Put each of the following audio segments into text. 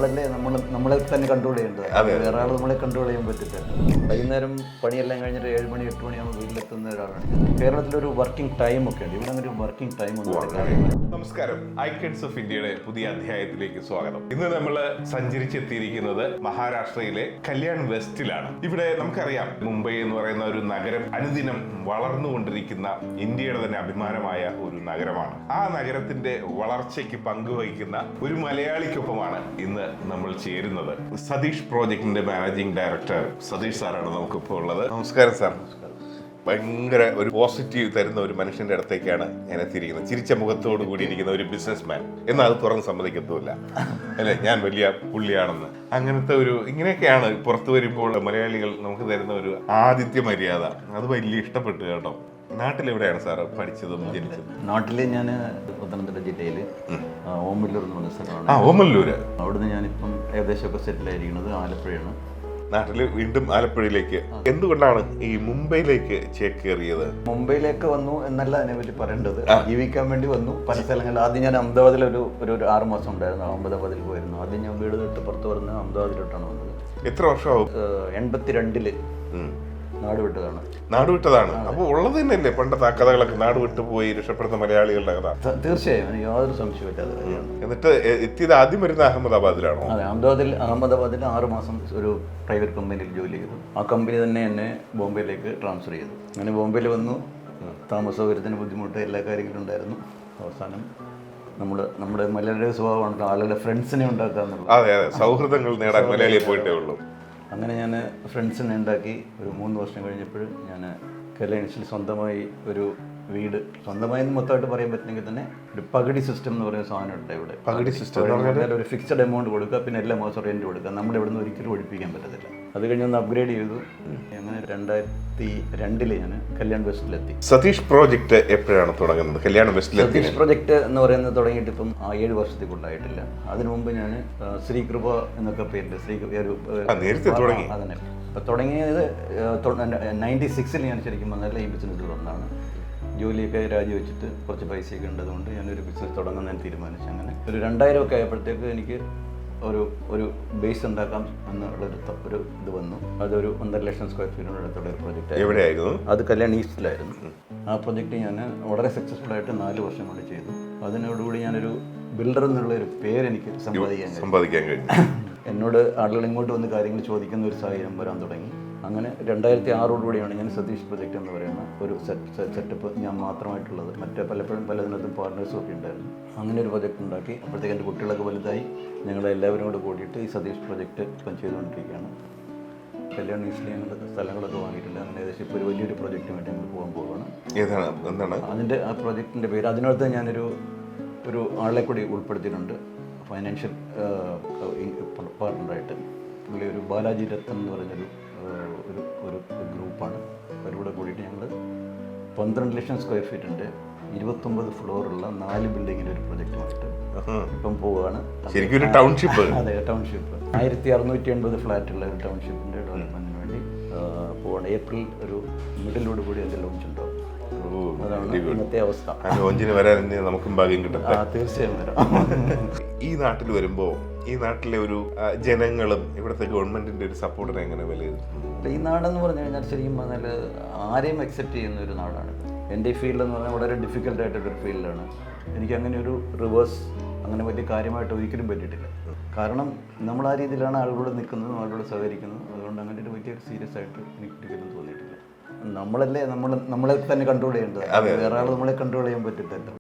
നമ്മളല്ലേ നമ്മളെ തന്നെ കൺട്രോൾ ചെയ്യേണ്ടത്. വേറെ ആൾ നമ്മളെ കൺട്രോൾ ചെയ്യാൻ പറ്റില്ല. വൈകുന്നേരം പണിയെല്ലാം കഴിഞ്ഞിട്ട് 7 മണി 8 മണിയാകുമ്പോൾ വീട്ടിലെത്തുന്ന ഒരാളാണ്. കേരളത്തിലൊരു വർക്കിംഗ് ടൈം ഒക്കെ ഉണ്ട്. ഇവിടെ ഒരു വർക്കിംഗ് ടൈം ഒന്നും. നമസ്കാരം, ഐക്കൺസ് ഓഫ് ഇന്ത്യയുടെ പുതിയ അധ്യായത്തിലേക്ക് സ്വാഗതം. ഇന്ന് നമ്മൾ സഞ്ചരിച്ചെത്തിയിരിക്കുന്നത് മഹാരാഷ്ട്രയിലെ കല്യാൺ വെസ്റ്റിലാണ്. ഇവിടെ നമുക്കറിയാം, മുംബൈ എന്ന് പറയുന്ന ഒരു നഗരം അനുദിനം വളർന്നുകൊണ്ടിരിക്കുന്ന ഇന്ത്യയുടെ തന്നെ അഭിമാനമായ ഒരു നഗരമാണ്. ആ നഗരത്തിന്റെ വളർച്ചയ്ക്ക് പങ്കുവഹിക്കുന്ന ഒരു മലയാളിക്കൊപ്പമാണ് ഇന്ന് നമ്മൾ ചേരുന്നത്. സതീഷ് പ്രോജക്ടിന്റെ മാനേജിംഗ് ഡയറക്ടർ സതീഷ് സാറാണ് നമുക്കിപ്പോൾ ഉള്ളത്. നമസ്കാരം സാർ. ഭയങ്കര ഒരു പോസിറ്റീവ് തരുന്ന ഒരു മനുഷ്യന്റെ അടുത്തേക്കാണ് ഞാൻ എത്തിയിരിക്കുന്നത്. ചിരിച്ച മുഖത്തോട് കൂടിയിരിക്കുന്ന ഒരു ബിസിനസ് മാൻ. എന്നാൽ അത് തുറന്ന് സമ്മതിക്കത്തുമില്ല, അല്ലെ ഞാൻ വലിയ പുള്ളിയാണെന്ന്. അങ്ങനത്തെ ഒരു ഇങ്ങനെയൊക്കെയാണ് പുറത്തു വരുമ്പോൾ മലയാളികൾ നമുക്ക് തരുന്ന ഒരു ആതിഥ്യ മര്യാദ. അത് വലിയ ഇഷ്ടപ്പെട്ടു കേട്ടോ. നാട്ടിലെവിടെയാണ് സാർ പഠിച്ചതും ജനിച്ചതും? നാട്ടില് ഞാൻ പത്തനംതിട്ട ജില്ലയില് ഓമല്ലൂർ എന്ന് പറഞ്ഞ സ്ഥലമാണ്. ഓമല്ലൂര്. അവിടുന്ന് ഞാനിപ്പം ഏകദേശമൊക്കെ സെറ്റിൽ ആയിരിക്കുന്നത് ആലപ്പുഴയാണ്. നാട്ടില് വീണ്ടും ആലപ്പുഴയിലേക്ക്. എന്തുകൊണ്ടാണ് ഈ മുംബൈയിലേക്ക് ചേക്കേറിയത്? മുംബൈയിലേക്ക് വന്നു എന്നല്ല അതിനെപ്പറ്റി പറയേണ്ടത്. ജീവിക്കാൻ വേണ്ടി വന്നു പല സ്ഥലങ്ങളിൽ. ആദ്യം ഞാൻ അഹമ്മദാബാദിൽ ഒരു 6 മാസം ഉണ്ടായിരുന്നു. അഹമ്മദാബാദിൽ പോയിരുന്നു. ആദ്യം ഞാൻ വീട് തൊട്ട് പുറത്ത് പറഞ്ഞ് അഹമ്മദാബാദിലോട്ടാണ് വന്നത്. എത്ര വർഷമാവും? 82 നാട് വിട്ടതാണ്. നാട് വിട്ടതാണ്. അപ്പൊ ഉള്ളത് തന്നെയല്ലേ പണ്ടത്തെ ആ കഥകളൊക്കെ, നാട് വിട്ടു പോയി രക്ഷപ്പെടുന്ന മലയാളികളുടെ കഥ? തീർച്ചയായും, എനിക്ക് യാതൊരു സംശയമില്ല. എന്നിട്ട് എത്തിയത് ആദ്യം വരുന്ന അഹമ്മദാബാദിലാണോ? അതെ, അഹമ്മദാബാദിൽ 6 മാസം ഒരു പ്രൈവറ്റ് കമ്പനിയിൽ ജോലി ചെയ്തു. ആ കമ്പനി തന്നെ എന്നെ ബോംബെയിലേക്ക് ട്രാൻസ്ഫർ ചെയ്തു. അങ്ങനെ ബോംബെയിൽ വന്നു. താമസ സൗകര്യത്തിന് ബുദ്ധിമുട്ട്, എല്ലാ കാര്യങ്ങളും ഉണ്ടായിരുന്നു. അവസാനം നമ്മുടെ മലയാളിയുടെ സ്വഭാവമാണ് ആളുകളുടെ ഫ്രണ്ട്സിനെ ഉണ്ടാക്കുക എന്നുള്ളത്. അതെ അതെ, സൗഹൃദങ്ങൾ നേടാൻ മലയാളിയെ പോയിട്ടേ ഉള്ളൂ. അങ്ങനെ ഞാൻ ഫ്രണ്ട്സിനെ ഉണ്ടാക്കി. ഒരു 3 വർഷം കഴിഞ്ഞപ്പോൾ ഞാൻ കല്യാണിൽ സ്വന്തമായി ഒരു വീട്, സ്വന്തമായി മൊത്തമായിട്ട് പറയാൻ പറ്റില്ലെങ്കിൽ തന്നെ ഒരു പകുതി സിസ്റ്റം എന്ന് പറയുന്ന സാധനം ഉണ്ട് ഇവിടെ. പകുതി സിസ്റ്റം ഒരു ഫിക്സഡ് എമൗണ്ട് കൊടുക്കുക, പിന്നെ എല്ലാ മാസം റെന്റ് കൊടുക്കുക. നമ്മുടെ ഇവിടെ നിന്ന് ഒരിക്കലും ഒഴിപ്പിക്കാൻ പറ്റത്തില്ല. അത് കഴിഞ്ഞ് ഒന്ന് അപ്ഗ്രേഡ് ചെയ്തു. അങ്ങനെ 2002 ഞാൻ കല്യാൺ വെസ്റ്റിലെത്തി. സതീഷ് പ്രോജക്ട് എപ്പോഴാണ് തുടങ്ങുന്നത്? കല്യാൺ വെസ്റ്റിലെത്തി. സതീഷ് പ്രോജക്ട് എന്ന് പറയുന്നത് തുടങ്ങിയിട്ട് ഇപ്പം 7 വർഷത്തേക്കുണ്ടായിട്ടില്ല. അതിനു മുമ്പ് ഞാൻ ശ്രീകൃപ എന്നൊക്കെ പേരിൽ നേരത്തെ തുടങ്ങി. അതന്നെ ഇപ്പം തുടങ്ങിയത് 96 ഞാൻ ശരിക്കും വന്നല്ല ഈ ബിസിനസ്സിൽ വന്നതാണ്. ജോലിയൊക്കെ രാജിവെച്ചിട്ട് കുറച്ച് പൈസയൊക്കെ ഉണ്ടതുകൊണ്ട് ഞാനൊരു ബിസിനസ് തുടങ്ങാൻ തീരുമാനിച്ചു. അങ്ങനെ ഒരു 2000 ഒക്കെ ആയപ്പോഴത്തേക്ക് എനിക്ക് ഒരു ബേസ് ഉണ്ടാക്കാം എന്നുള്ളൊരു ഇത് വന്നു. അതൊരു 1.5 ലക്ഷം സ്ക്വയർ ഫീറ്റിനോട് അടുത്തുള്ള ഒരു പ്രൊജക്റ്റ്. എവിടെയായിരുന്നു? അത് കല്യാൺ ഈസ്റ്റിലായിരുന്നു. ആ പ്രൊജക്റ്റ് ഞാൻ വളരെ സക്സസ്ഫുൾ ആയിട്ട് 4 വർഷം കൊണ്ട് ചെയ്തു. അതിനോടുകൂടി ഞാനൊരു ബിൽഡർ എന്നുള്ള ഒരു പേര് എനിക്ക് സമ്പാദിക്കാൻ കഴിഞ്ഞു. എന്നോട് ആളുകൾ ഇങ്ങോട്ട് വന്ന് കാര്യങ്ങൾ ചോദിക്കുന്ന ഒരു സാഹചര്യം വരാൻ തുടങ്ങി. അങ്ങനെ 2006 ഞാൻ സതീഷ് പ്രൊജക്റ്റ് എന്ന് പറയുന്ന ഒരു സെറ്റപ്പ് ഞാൻ മാത്രമായിട്ടുള്ളത്. മറ്റേ പലതിനകത്തും പാർട്ട്നേഴ്സും ഒക്കെ ഉണ്ടായിരുന്നു. അങ്ങനെ ഒരു പ്രൊജക്റ്റ് ഉണ്ടാക്കി. അപ്പോഴത്തേക്ക് എൻ്റെ കുട്ടികളൊക്കെ വലുതായി. ഞങ്ങളെല്ലാവരും കൂടെ കൂടിയിട്ട് ഈ സതീഷ് പ്രൊജക്റ്റ് ഇപ്പം ചെയ്തുകൊണ്ടിരിക്കുകയാണ്. കല്യാൺ ഈസ്റ്റിൽ ഞങ്ങൾ സ്ഥലങ്ങളൊക്കെ വാങ്ങിയിട്ടുണ്ട്. അങ്ങനെ ഏകദേശം ഇപ്പോൾ ഒരു വലിയൊരു പ്രൊജക്റ്റ് വേണ്ടി ഞങ്ങൾ പോകാൻ പോവുകയാണ്. എന്താണ് അതിൻ്റെ ആ പ്രൊജക്റ്റിൻ്റെ പേര്? അതിനകത്ത് ഞാനൊരു ആളെ കൂടി ഉൾപ്പെടുത്തിയിട്ടുണ്ട്, ഫൈനാൻഷ്യൽ പാർട്ട്ണറായിട്ട്. പുള്ളി ഒരു ബാലാജി രത്തൻ എന്ന് പറഞ്ഞൊരു ഒരു ഗ്രൂപ്പാണ്. അവരുടെ കൂടിയിട്ട് ഞങ്ങൾ 12 ലക്ഷം സ്ക്വയർ ഫീറ്റിൻ്റെ 29 ഫ്ലോറുള്ള 4 ബിൽഡിങ്ങിൻ്റെ ഒരു പ്രൊജക്റ്റുമായിട്ട് ഇപ്പം പോവുകയാണ്. ടൗൺഷിപ്പ്. അതെ, ടൗൺഷിപ്പ് 1680 ഫ്ലാറ്റുള്ള ഒരു ടൗൺഷിപ്പിൻ്റെ ഡെവലപ്മെൻറ്റിന് വേണ്ടി പോവാണ്. ഏപ്രിൽ ഒരു മിഡിലോട് കൂടി അതിൻ്റെ ലോഞ്ച് ഉണ്ടാവും. അതാണ് ഇന്നത്തെ അവസ്ഥ. ലോഞ്ചിന് വരാൻ നമുക്കും ഭാഗ്യം കിട്ടും. തീർച്ചയായും വരാം. ഈ നാട്ടിൽ വരുമ്പോൾ ഈ നാട്ടിലെ ഒരു ജനങ്ങളും ഇവിടുത്തെ ഗവൺമെന്റിന്റെ ഒരു സപ്പോർട്ടിനെ എങ്ങനെ വിലയിരുത്തുന്നു? ഈ നാടെന്ന് പറഞ്ഞു കഴിഞ്ഞാൽ ശരിക്കും പറഞ്ഞാൽ ആരെയും അക്സെപ്റ്റ് ചെയ്യുന്ന ഒരു നാടാണ്. എൻ്റെ ഈ ഫീൽഡ് എന്ന് പറഞ്ഞാൽ വളരെ ഡിഫിക്കൽട്ടായിട്ടൊരു ഫീൽഡാണ്. എനിക്ക് അങ്ങനെ ഒരു റിവേഴ്സ് അങ്ങനെ വലിയ കാര്യമായിട്ട് ഒരിക്കലും പറ്റിയിട്ടില്ല. കാരണം നമ്മൾ ആ രീതിയിലാണ് ആളുകളോട് നിൽക്കുന്നതും ആളുകളോട് സഹകരിക്കുന്നതും. അതുകൊണ്ട് അങ്ങനെ ഒരു വലിയൊരു സീരിയസ് ആയിട്ട് എനിക്ക് ഒരിക്കലും തോന്നിയിട്ടില്ല. നമ്മളല്ലേ നമ്മളെ തന്നെ കൺട്രോൾ ചെയ്യേണ്ടത്. വേറെ ആൾ നമ്മളെ കൺട്രോൾ ചെയ്യാൻ പറ്റില്ല.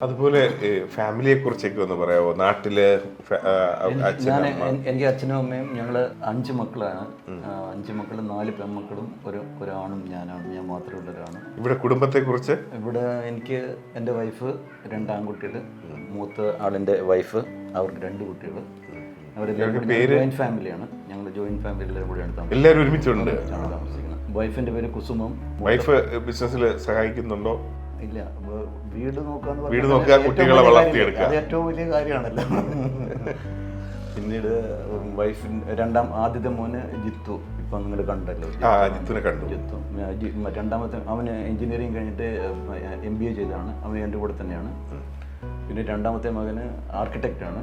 അതുപോലെ ഫാമിലിയെ കുറിച്ചൊക്കെ ഒന്ന് പറയാമോ? നാട്ടില് എനിക്ക് അച്ഛനും അമ്മയും ഞങ്ങൾ 5 മക്കളാണ്. 5 മക്കളും 4 പെൺമക്കളും ഒരാണും ഞാനാണ്. ഞാൻ മാത്രമേ ഉള്ളൊരാണ്. ഇവിടെ കുടുംബത്തെ കുറിച്ച്? ഇവിടെ എനിക്ക് എൻ്റെ വൈഫ്, 2 ആൺകുട്ടികൾ, മൂത്ത ആളിൻ്റെ വൈഫ്, അവർക്ക് 2 കുട്ടികൾ, ജോയിന്റ് ഫാമിലിയാണ്. ഞങ്ങൾ ജോയിന്റ് ഫാമിലി എല്ലാവരും കൂടെയാണ് എല്ലാവരും ഒരുമിച്ചുണ്ട് താമസിക്കുന്നത്. വൈഫിന്റെ പേര് കുസുമം. വൈഫ് ബിസിനസ്സിൽ സഹായിക്കുന്നുണ്ടോ? ഇല്ല, വീട് വീട് നോക്കുക, കുട്ടികളെ വളർത്തിയെടുക്കുക, അത് ഏറ്റവും വലിയ കാര്യമാണല്ലോ. പിന്നീട് ആദ്യത്തെ മോന് ജിത്തു, ഇപ്പൊ നിങ്ങൾ കണ്ടല്ലോ, ജിത്തുനെ കണ്ടു. ജിത്തു രണ്ടാമത്തെ അവന് എഞ്ചിനീയറിംഗ് കഴിഞ്ഞിട്ട് MBA ചെയ്തതാണ്. അവൻ എൻ്റെ കൂടെ തന്നെയാണ്. പിന്നെ രണ്ടാമത്തെ മകന് ആർക്കിടെക്റ്റാണ്.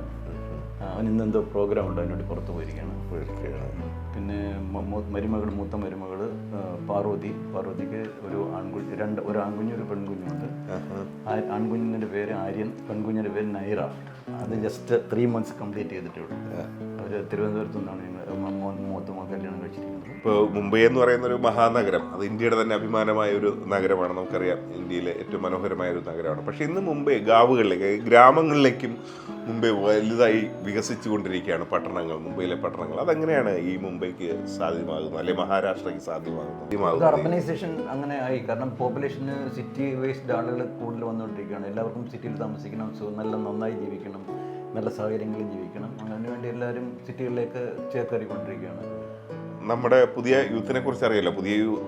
അവൻ ഇന്നെന്തോ പ്രോഗ്രാം ഉണ്ട്, അതിനുവേണ്ടി പുറത്ത് പോയിരിക്കുകയാണ്. പിന്നെ മൂത്ത മരുമകള് പാർവതിക്ക് ഒരു ആൺകുഞ്ഞ് ഒരു പെൺകുഞ്ഞുണ്ട്. ആൺകുഞ്ഞിൻ്റെ പേര് ആര്യൻ, പെൺകുഞ്ഞിൻ്റെ പേര് നൈറ. അത് ജസ്റ്റ് 3 months കംപ്ലീറ്റ് ചെയ്തിട്ടേ ഉള്ളൂ. അവർ തിരുവനന്തപുരത്തു നിന്നാണ് മൂത്ത കല്യാണം കഴിച്ചിരിക്കുന്നത്. ഇപ്പോൾ മുംബൈ എന്ന് പറയുന്ന ഒരു മഹാനഗരം, അത് ഇന്ത്യയുടെ തന്നെ അഭിമാനമായ ഒരു നഗരമാണ്. നമുക്കറിയാം, ഇന്ത്യയിലെ ഏറ്റവും മനോഹരമായ ഒരു നഗരമാണ്. പക്ഷേ ഇന്ന് മുംബൈ ഗ്രാമങ്ങളിലേക്കും മുംബൈ വലുതായി വികസിച്ചുകൊണ്ടിരിക്കുകയാണ്. മുംബൈയിലെ പട്ടണങ്ങൾ. അതെങ്ങനെയാണ് ഈ മുംബൈക്ക് സാധ്യമാകുന്നത്, അല്ലെങ്കിൽ മഹാരാഷ്ട്രയ്ക്ക് സാധ്യമാകുന്നത്? അർബനൈസേഷൻ അങ്ങനെ ആയി. കാരണം പോപ്പുലേഷന് സിറ്റി വേസ്ഡ് ആളുകൾ കൂടുതൽ വന്നുകൊണ്ടിരിക്കുകയാണ്. എല്ലാവർക്കും സിറ്റിയിൽ താമസിക്കണം, നന്നായി ജീവിക്കണം, നല്ല സാഹചര്യങ്ങളിൽ ജീവിക്കണം. അതിനുവേണ്ടി എല്ലാവരും സിറ്റികളിലേക്ക് ചേക്കേറിക്കൊണ്ടിരിക്കുകയാണ്. നമ്മുടെ പുതിയ യൂത്തിനെ കുറിച്ച് അറിയില്ല.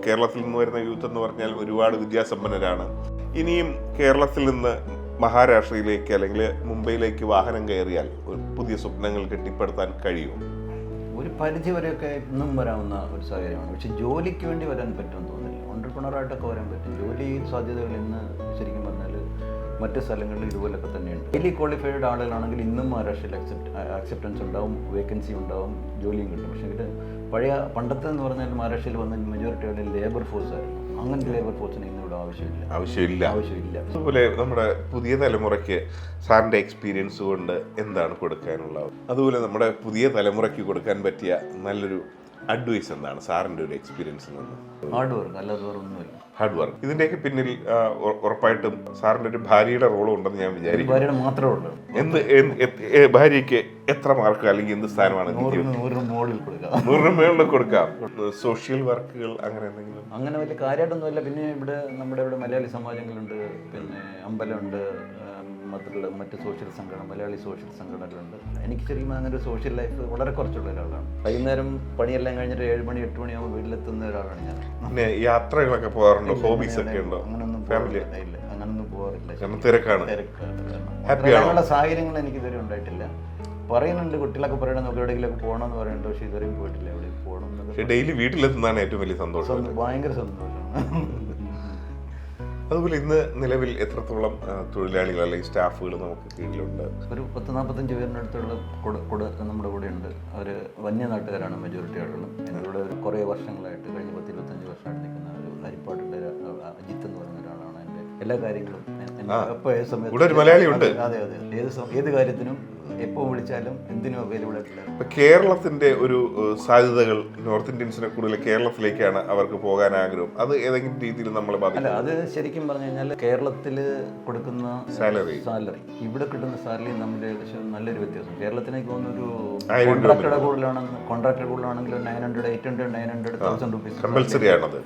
കേരളത്തിൽ നിന്ന് വരുന്ന യൂത്ത് എന്ന് പറഞ്ഞാൽ ഒരുപാട് വിദ്യാസമ്പന്നരാണ്. ഇനിയും കേരളത്തിൽ നിന്ന് മഹാരാഷ്ട്രയിലേക്ക് അല്ലെങ്കിൽ മുംബൈയിലേക്ക് വാഹനം കയറിയാൽ പുതിയ സ്വപ്നങ്ങൾ കെട്ടിപ്പടുത്താൻ കഴിയുമോ? ഒരു പരിധി വരെയൊക്കെ ഇന്നും വരാവുന്ന ഒരു സാഹചര്യമാണ്. പക്ഷെ ജോലിക്ക് വേണ്ടി വരാൻ പറ്റുമെന്ന് തോന്നുന്നില്ല. ഓൺട്രപ്രണറായിട്ടൊക്കെ വരാൻ പറ്റും. ജോലി സാധ്യതകൾ ഇന്ന് ശരിക്കും പറഞ്ഞാൽ മറ്റ് സ്ഥലങ്ങളിൽ ഇതുപോലൊക്കെ തന്നെയുണ്ട്. ഹൈലി ക്വാളിഫൈഡ് ആളുകളാണെങ്കിൽ ഇന്നും മഹാരാഷ്ട്രയിൽ അക്സെപ്റ്റൻസ് ഉണ്ടാവും, വേക്കൻസി ഉണ്ടാവും, ജോലിയും കിട്ടും. പക്ഷേ പണ്ടത്തെ എന്ന് പറഞ്ഞാൽ മഹാരാഷ്ട്രയിൽ വന്ന മെജോറിറ്റി ആളുകൾ ലേബർ ഫോഴ്സ് ആയിരുന്നു. അങ്ങനത്തെ ലേബർ ഫോഴ്സിന് ഇന്നിവിടെ ആവശ്യമില്ല. അതുപോലെ നമ്മുടെ പുതിയ തലമുറയ്ക്ക് സാറിൻ്റെ എക്സ്പീരിയൻസ് കൊണ്ട് എന്താണ് കൊടുക്കാനുള്ളത്? അതുപോലെ നമ്മുടെ പുതിയ തലമുറയ്ക്ക് കൊടുക്കാൻ പറ്റിയ നല്ലൊരു അഡ്വൈസ് എന്താണ് സാറിൻ്റെ ഒരു എക്സ്പീരിയൻസിൽ നിന്ന്? ഹാർഡ് വർക്ക്, അല്ലാതെ ഒന്നുമില്ല. Hard work. ഇതിൻ്റെയൊക്കെ പിന്നിൽ ഉറപ്പായിട്ടും സാറിൻ്റെ ഒരു ഭാര്യയുടെ റോളും ഉണ്ടെന്ന് ഞാൻ വിചാരിക്കും. ഭാര്യയുടെ മാത്രമേ ഉള്ളൂ. ഭാര്യയ്ക്ക് എത്ര മാർക്ക് അല്ലെങ്കിൽ എന്ത് സ്ഥാനമാണ്? 100 മുകളിൽ കൊടുക്കാം. 100 മുകളിൽ കൊടുക്കാം. സോഷ്യൽ വർക്കുകൾ അങ്ങനെ എന്തെങ്കിലും? അങ്ങനെ വലിയ കാര്യമായിട്ടൊന്നുമില്ല. പിന്നെ നമ്മുടെ ഇവിടെ മലയാളി സമാജങ്ങളുണ്ട്, പിന്നെ അമ്പലമുണ്ട്, മറ്റ് സോഷ്യൽ സംഘടന, മലയാളി സോഷ്യൽ സംഘടനകളുണ്ട്. എനിക്ക് ശരിക്കും അങ്ങനെ ഒരു സോഷ്യൽ ലൈഫ് വളരെ കുറച്ചുള്ള ഒരാളാണ്. വൈകുന്നേരം പണിയെല്ലാം കഴിഞ്ഞിട്ട് 7 മണി 8 മണിയാകുമ്പോൾ വീട്ടിലെത്തുന്ന ഒരാളാണ് ഞാൻ. പിന്നെ യാത്രകളൊക്കെ പോകാറുണ്ടോ? ഹോബീസ് ഒക്കെ ഉണ്ടോ? അങ്ങനൊന്നും ഇല്ല, അങ്ങനൊന്നും പോകാറില്ല. തിരക്കാണ്. അങ്ങനെയുള്ള സാഹചര്യങ്ങൾ എനിക്ക് ഇതുവരെ ഉണ്ടായിട്ടില്ല. പറയുന്നുണ്ട്, കുട്ടികളൊക്കെ പറയണം നമുക്ക് എവിടെയെങ്കിലൊക്കെ പോകണമെന്ന് പറയുന്നുണ്ട്. പക്ഷേ ഇതുവരെയും പോയിട്ടില്ല. എവിടെയും പോകണം. ഡെയിലി വീട്ടിലെത്തുന്നതാണ് ഏറ്റവും വലിയ സന്തോഷം. ഭയങ്കര സന്തോഷമാണ്. അതുപോലെ ഇന്ന് നിലവിൽ എത്രത്തോളം തൊഴിലാളികൾ അല്ലെങ്കിൽ സ്റ്റാഫുകൾ നമുക്ക് കീഴിലുണ്ട്? ഒരു 10-45 പേരിനടുത്തുള്ള നമ്മുടെ കൂടെ ഉണ്ട്. അവർ വന്യനാട്ടുകാരാണ് മെജോറിറ്റി ആളുകളും. എന്നോട് ഒരു കുറേ വർഷങ്ങളായിട്ട്, കഴിഞ്ഞ 10-25 വർഷമായിട്ട് നിൽക്കുന്ന ഒരു ഹരിപ്പാട്ടിൻ്റെ അജിത്ത് എന്ന് പറയുന്ന ഒരാളാണ്. എൻ്റെ എല്ലാ കാര്യങ്ങളും എപ്പോൾ ഏത് സമയത്ത്, അതെ, ഏത് കാര്യത്തിനും എപ്പോൾ വിളിച്ചാലും എന്തിനും അവൈലബിൾ ആയിട്ടില്ല. ഇപ്പം കേരളത്തിൻ്റെ ഒരു സാധ്യതകൾ, നോർത്ത് ഇന്ത്യൻസിനെ കൂടുതൽ കേരളത്തിലേക്കാണ് അവർക്ക് പോകാൻ ആഗ്രഹം. അത് ഏതെങ്കിലും രീതിയിൽ നമ്മളെ ബാധിക്കും? അല്ല, അത് ശരിക്കും പറഞ്ഞു കഴിഞ്ഞാൽ കേരളത്തിൽ കൊടുക്കുന്ന സാലറി ഇവിടെ കിട്ടുന്ന സാലറി തമ്മിൽ ഏകദേശം നല്ലൊരു വ്യത്യാസം. കേരളത്തിലേക്ക് പോകുന്നൊരു കോൺട്രാക്ടർ കൂടുതലാണെങ്കിൽ 900, 800, 900, 1000 റുപ്പീസ് കമ്പൽസറി ആണത്.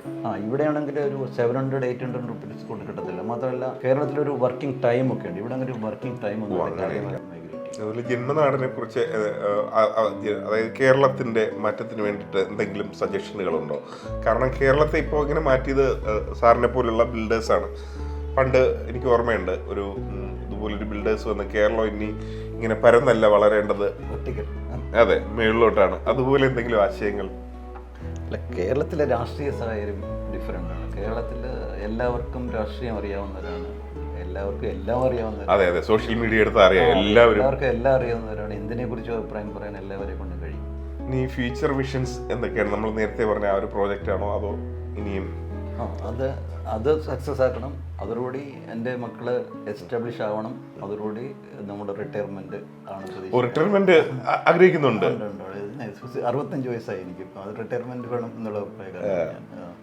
ഇവിടെയാണെങ്കിൽ ഒരു 700, 800 റുപ്പീസ് കൊണ്ട് കിട്ടത്തില്ല. മാത്രമല്ല കേരളത്തിലൊരു വർക്കിംഗ് ടൈം ഒക്കെ ഉണ്ട്. ഇവിടെ അങ്ങനെ ഒരു വർക്കിംഗ് ടൈം ഒന്നും. അതുപോലെ ജന്മനാടിനെ കുറിച്ച്, അതായത് കേരളത്തിന്റെ മാറ്റത്തിന് വേണ്ടിയിട്ട് എന്തെങ്കിലും സജഷനുകളുണ്ടോ? കാരണം കേരളത്തെ ഇപ്പോൾ ഇങ്ങനെ മാറ്റിയത് സാറിനെ പോലുള്ള ബിൽഡേഴ്സാണ്. പണ്ട് എനിക്ക് ഓർമ്മയുണ്ട്, ഇതുപോലൊരു ബിൽഡേഴ്സ് വന്ന് കേരളം ഇനി ഇങ്ങനെ പരന്നല്ല വളരേണ്ടത്, അതെ, മേളിലോട്ടാണ്. അതുപോലെ എന്തെങ്കിലും ആശയങ്ങൾ? അല്ല, കേരളത്തിലെ രാഷ്ട്രീയ സാഹചര്യം ഡിഫറെൻ്റ് ആണ്. കേരളത്തിൽ എല്ലാവർക്കും രാഷ്ട്രീയം അറിയാവുന്നവരാണ്, എല്ലാവർക്കും എല്ലാം അറിയാവുന്നവരാണ്. അതെ, സോഷ്യൽ മീഡിയ എടുത്ത് അറിയാം, എല്ലാവർക്കും എല്ലാം അറിയാവുന്നവരാണ്. എന്തിനെ കുറിച്ചും അഭിപ്രായം പറയാൻ എല്ലാവരെയും കൊണ്ട് കഴിയും. ഇനി ഫ്യൂച്ചർ വിഷൻസ് എന്തൊക്കെയാണ്? നമ്മൾ നേരത്തെ പറഞ്ഞ ആ ഒരു പ്രോജക്റ്റ് ആണോ, അതോ ഇനിയും? അത് സക്സസ് ആക്കണം. അതോടുകൂടി എൻ്റെ മക്കള് എസ്റ്റാബ്ലിഷ് ആവണം. അതോടുകൂടി നമ്മുടെ റിട്ടയർമെന്റ് ആണ്. റിട്ടയർമെന്റ് ആഗ്രഹിക്കുന്നുണ്ട്. 65 വയസ്സായി എനിക്ക്. അത് റിട്ടയർമെന്റ് വേണം എന്നുള്ള അഭിപ്രായം.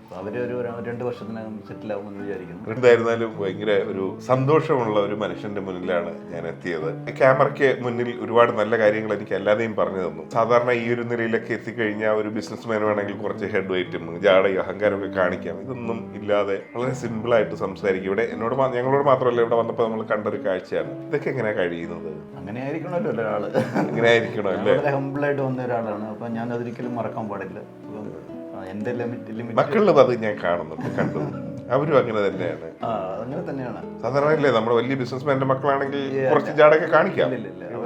അപ്പോൾ അവരൊരു 2 വർഷത്തിനകം സെറ്റിലാവുമെന്ന് വിചാരിക്കുന്നു. എന്തായിരുന്നാലും ഭയങ്കര ഒരു സന്തോഷമുള്ള ഒരു മനുഷ്യന്റെ മുന്നിലാണ് ഞാൻ എത്തിയത്. ക്യാമറയ്ക്ക് മുന്നിൽ ഒരുപാട് നല്ല കാര്യങ്ങൾ എനിക്ക് അല്ലാതെയും പറഞ്ഞു തന്നു. സാധാരണ ഈ ഒരു നിലയിലൊക്കെ എത്തിക്കഴിഞ്ഞാൽ ഒരു ബിസിനസ്മാൻ വേണമെങ്കിൽ കുറച്ച് ഹെഡ് വെയിറ്റും ജാടയും അഹങ്കാരമൊക്കെ കാണിക്കാം. ഇതൊന്നും ഇല്ലാതെ വളരെ സിമ്പിളായിട്ട് സംസാരിക്കും. ഇവിടെ ഞങ്ങളോട് മാത്രമല്ല, ഇവിടെ വന്നപ്പോൾ നമ്മൾ കണ്ടൊരു കാഴ്ചയാണ്. ഇതൊക്കെ എങ്ങനെയാ കഴിയുന്നത്? അങ്ങനെ ആയിരിക്കണമല്ലോ ഒരാള്. അങ്ങനെ ആയിരിക്കണം അല്ലേ? വളരെ ഹമ്പിളായിട്ട് വന്ന ഒരാളാണ്. അപ്പം ഞാൻ അതൊരിക്കലും മറക്കാൻ പാടില്ല. എന്റെ ലിമിറ്റ് മക്കളിലും അത് ഞാൻ കണ്ടു. അവരും അങ്ങനെ തന്നെയാണ്. അങ്ങനെ തന്നെയാണ്. സാധാരണ അല്ലേ നമ്മുടെ വലിയ ബിസിനസ്മാന്റെ മക്കളാണെങ്കിൽ കുറച്ച് ജാടൊക്കെ കാണിക്കാം.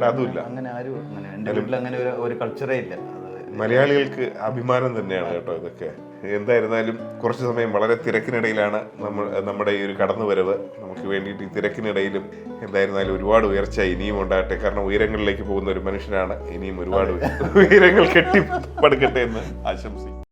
അതുമില്ല. അങ്ങനെ ആരും എന്റെ വീട്ടിൽ അങ്ങനെ ഒരു കൾച്ചറേ ഇല്ല. മലയാളികൾക്ക് അഭിമാനം തന്നെയാണ് കേട്ടോ ഇതൊക്കെ. എന്തായിരുന്നാലും കുറച്ച് സമയം വളരെ തിരക്കിനിടയിലാണ് നമ്മുടെ ഈ ഒരു കടന്നുവരവ്. നമുക്ക് വേണ്ടിയിട്ട് ഈ തിരക്കിനിടയിലും എന്തായിരുന്നാലും ഒരുപാട് ഉയർച്ച ഇനിയും ഉണ്ടാകട്ടെ. കാരണം ഉയരങ്ങളിലേക്ക് പോകുന്ന ഒരു മനുഷ്യനാണ്. ഇനിയും ഒരുപാട് ഉയരങ്ങൾ കെട്ടിപ്പടുക്കട്ടെ എന്ന് ആശംസിക്കും.